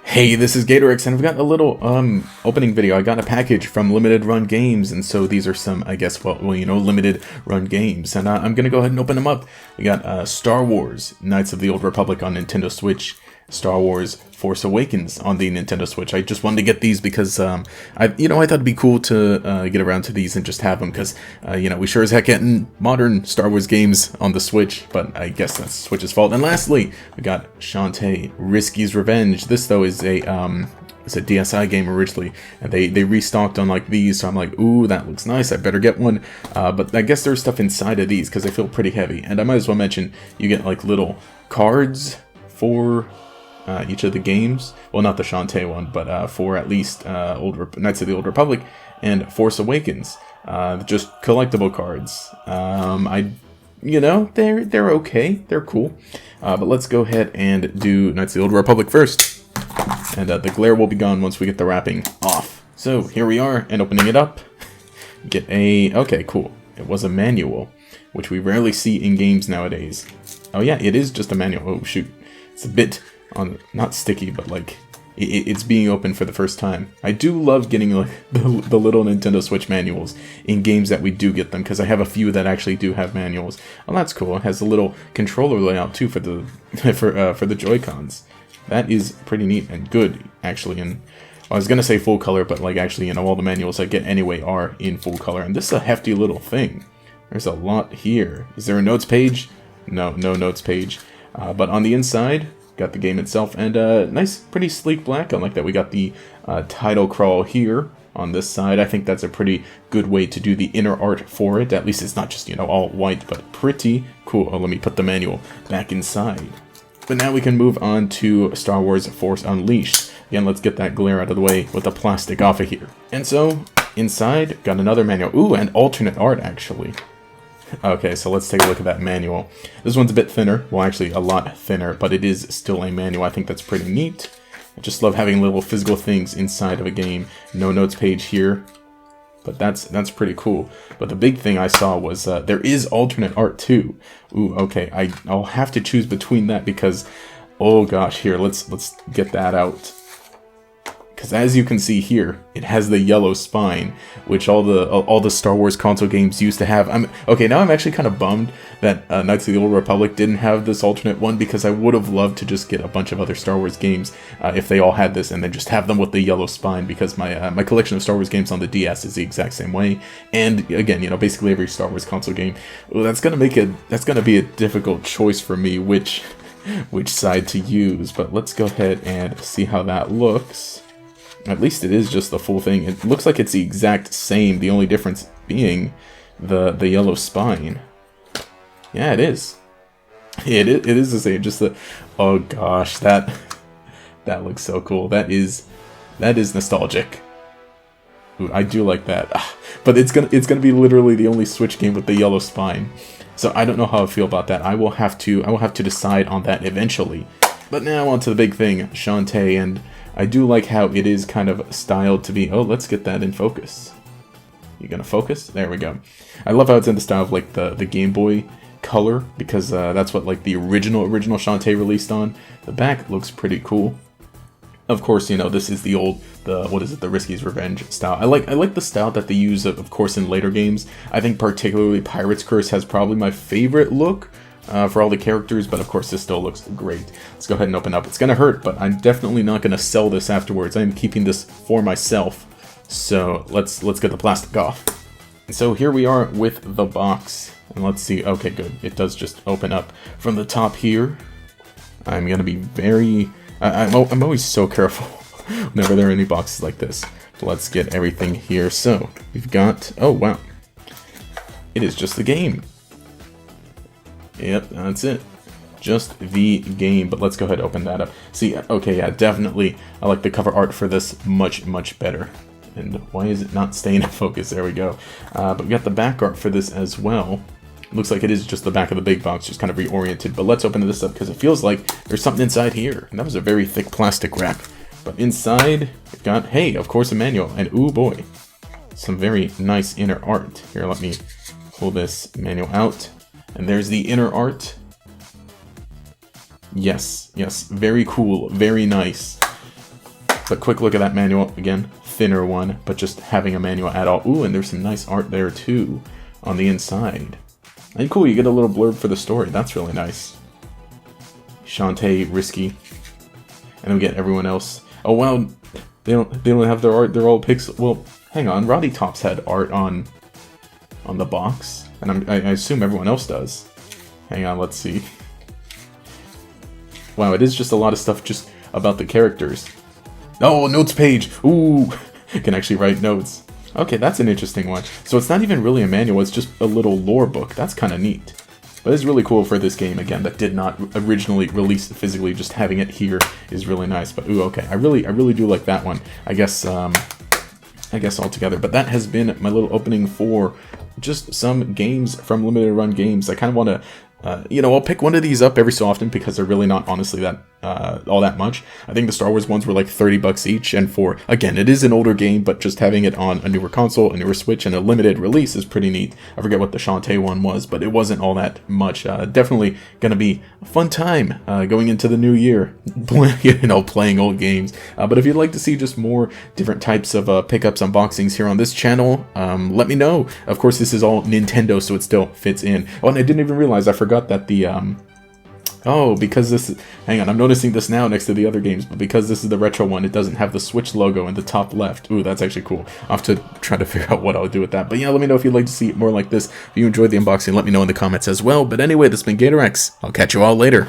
Hey, this is GatorEX, and I've got a little opening video. I got a package from Limited Run Games, and so these are some, I guess, limited run games, and I'm gonna go ahead and open them up. We got Star Wars: Knights of the Old Republic on Nintendo Switch, Star Wars: Force Awakens on the Nintendo Switch. I just wanted to get these because I thought it'd be cool to get around to these and just have them because we sure as heck getting modern Star Wars games on the Switch, but I guess that's Switch's fault. And lastly, we got Shantae: Risky's Revenge. This though is a DSi game originally, and they restocked on like these, so I'm like, ooh, that looks nice, I better get one. But I guess there's stuff inside of these because they feel pretty heavy, and I might as well mention you get like little cards for each of the games. Well, not the Shantae one, but for at least Knights of the Old Republic and Force Awakens. Just collectible cards. They're okay, they're cool. But let's go ahead and do Knights of the Old Republic first. And the glare will be gone once we get the wrapping off. So here we are, and opening it up, okay, cool. It was a manual, which we rarely see in games nowadays. Oh yeah, it is just a manual. Oh shoot, it's a bit not sticky, but like it's being opened for the first time. I do love getting like the little Nintendo Switch manuals in games that we do get them, because I have a few that actually do have manuals. Oh, that's cool. It has a little controller layout too for the for the Joy-Cons. That is pretty neat and good, actually. And I was gonna say full color, but like actually, all the manuals I get anyway are in full color. And this is a hefty little thing. There's a lot here. Is there a notes page? No notes page. But on the inside, got the game itself, and nice, pretty sleek black. I like that we got the title crawl here on this side. I think that's a pretty good way to do the inner art for it. At least it's not just, all white, but pretty cool. Oh, let me put the manual back inside. But now we can move on to Star Wars Force Unleashed. Again, let's get that glare out of the way with the plastic off of here. And so, inside, got another manual. Ooh, and alternate art, actually. Okay, so let's take a look at that manual. This one's a bit thinner. Well, actually, a lot thinner, but it is still a manual. I think that's pretty neat. I just love having little physical things inside of a game. No notes page here, but that's pretty cool. But the big thing I saw was there is alternate art too. Ooh, okay, I'll have to choose between that because, oh gosh, here, let's get that out. Because as you can see here, it has the yellow spine, which all the Star Wars console games used to have. Now I'm actually kind of bummed that Knights of the Old Republic didn't have this alternate one, because I would have loved to just get a bunch of other Star Wars games if they all had this, and then just have them with the yellow spine, because my collection of Star Wars games on the DS is the exact same way. And again, basically every Star Wars console game. Well, that's gonna be a difficult choice for me, which side to use. But let's go ahead and see how that looks. At least it is just the full thing. It looks like it's the exact same, the only difference being the yellow spine. Yeah, it is. It is the same, just the... Oh gosh, that looks so cool. That is nostalgic. Ooh, I do like that. But it's gonna be literally the only Switch game with the yellow spine. So I don't know how I feel about that. I will have to decide on that eventually. But now on to the big thing, Shantae, and I do like how it is kind of styled to be... Oh, let's get that in focus. You gonna focus? There we go. I love how it's in the style of like the Game Boy color, because that's what like the original Shantae released on. The back looks pretty cool. Of course, this is the Risky's Revenge style. I like the style that they use, of course, in later games. I think particularly Pirate's Curse has probably my favorite look for all the characters, but of course this still looks great. Let's go ahead and open up. It's gonna hurt, but I'm definitely not gonna sell this afterwards. I'm keeping this for myself. So let's get the plastic off. And so here we are with the box, and let's see. Okay, good. It does just open up from the top here. I'm gonna be very... I'm always so careful whenever there are any boxes like this. But let's get everything here. So we've got... Oh wow, it is just the game. Yep, that's it. Just the game. But let's go ahead and open that up. See, okay, yeah, definitely. I like the cover art for this much better. And why is it not staying in focus? There we go. But we got the back art for this as well. Looks like it is just the back of the big box, just kind of reoriented. But let's open this up because it feels like there's something inside here. And that was a very thick plastic wrap. But inside, we've got, hey, of course, a manual. And ooh boy, some very nice inner art. Here, let me pull this manual out. And there's the inner art. Yes, very cool, very nice. But quick look at that manual. Again, thinner one, but just having a manual at all. Ooh, and there's some nice art there too on the inside. And cool, you get a little blurb for the story. That's really nice. Shantae, Risky. And we get everyone else. Oh wow, they don't have their art. They're all pixel. Well, hang on. Roddy Tops had art on the box, and I assume everyone else does. Hang on, let's see. Wow, it is just a lot of stuff just about the characters. Oh, notes page. Ooh, can actually write notes. Okay, that's an interesting one. So it's not even really a manual. It's just a little lore book. That's kind of neat. But it's really cool for this game, again, that did not originally release physically. Just having it here is really nice. But ooh, okay, I really do like that one. I guess altogether. But that has been my little opening for just some games from Limited Run Games. I kind of want to, I'll pick one of these up every so often because they're really not honestly that all that much. I think the Star Wars ones were like $30 each, and for, again, it is an older game, but just having it on a newer console, a newer Switch, and a limited release is pretty neat. I forget what the Shantae one was, but it wasn't all that much. Definitely gonna be a fun time going into the new year, playing old games. But if you'd like to see just more different types of pickups, unboxings here on this channel, let me know. Of course, this is all Nintendo, so it still fits in. Oh, and I didn't even realize, I forgot that the because this is, hang on, I'm noticing this now next to the other games, but because this is the retro one, it doesn't have the Switch logo in the top left. Ooh, that's actually cool. I'll have to try to figure out what I'll do with that. But yeah, let me know if you'd like to see more like this. If you enjoyed the unboxing, let me know in the comments as well. But anyway, this has been GatorEX. I'll catch you all later.